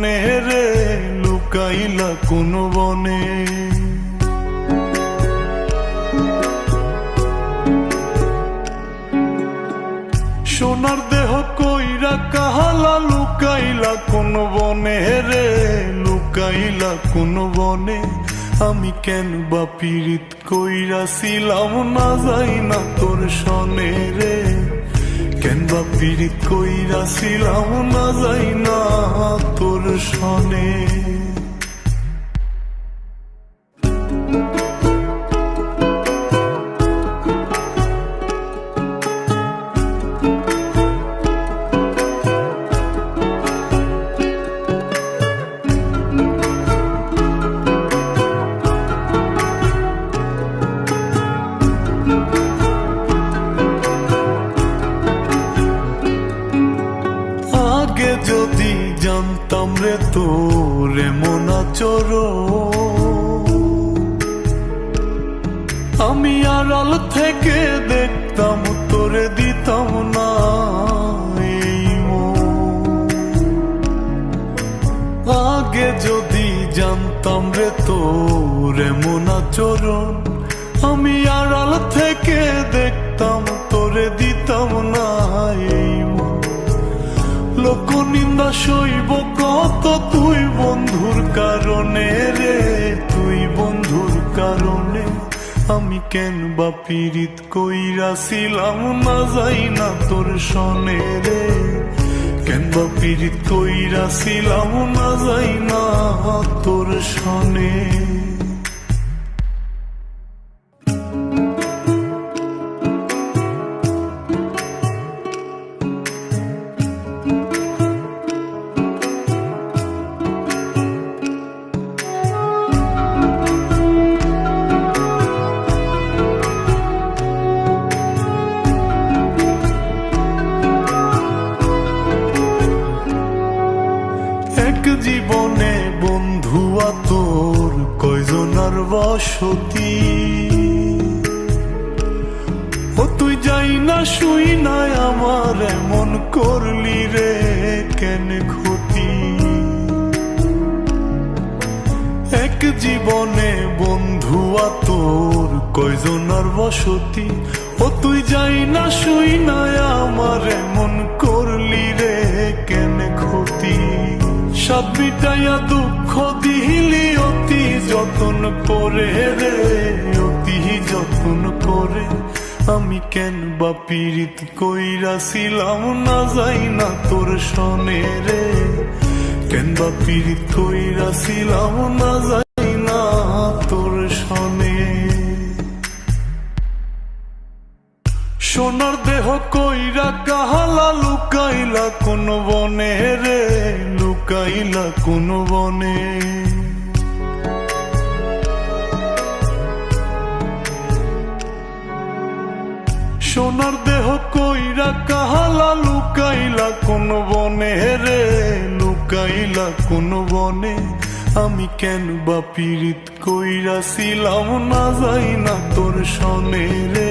বনে রে লুকাইলা কোন বনে। সোনার দেহ কইরা কাহালা লুকাইলা কোন বনে রে লুকাইলা কোন বনে। আমি কেন বা পীড়িত কইরাছিলাম না যাই না তোর সনে রে। কেন বা পীড়িত কইরাছিলাম না যাই না তোর সনে। আগে যদি জানতাম রে তোর এমন আচরণ, আমি আড়াল থেকে দেখতাম তোরে দিতাম না এই মন। আগে যদি জানতাম রে তোর এমন আচরণ, আমি আড়াল থেকে দেখতাম তোরে দিতাম না এই মন। লোক নিন্দা সইব কত তুই বন্ধুর কারণে রে তুই বন্ধুর কারণে। আমি কেন বা পীড়িত কইরাছিলাম না যাই না তোর সনে রে। কেন বা পীড়িত কইরাছিলাম না যাই না তোর সনে। জীবনে বন্ধু তোর কয়জনার বসতি, ও তুই যাই না শুই নাই আমার এমন করলি রে কেন ক্ষতি। এক জীবনে বন্ধু তোর কয়জনার বসতি, ও তুই যাই না শুই নাই আমার এমন করলি রে কেন ক্ষতি। সাত বিটাইয়া দুঃখ দিলি অতি যতন করে রে অতি যতন করে। আমি কেন বা পীড়িত কইরাছিলাম না যাই না তোর সনে রে। কেন বা পীড়িত কইরাছিলাম না যাই না তোর সনে। সোনার দেহ কইরা কাহালা লুকাইলা কোন বনে রে লুকাইলা কোন বনে। সোনার দেহ কইরা কাহালা লুকাইলা কোন বনে রে লুকাইলা কোন বনে। আমি কেন বা পীড়িত কইরাছিলাম না যাই না তোর সনে রে।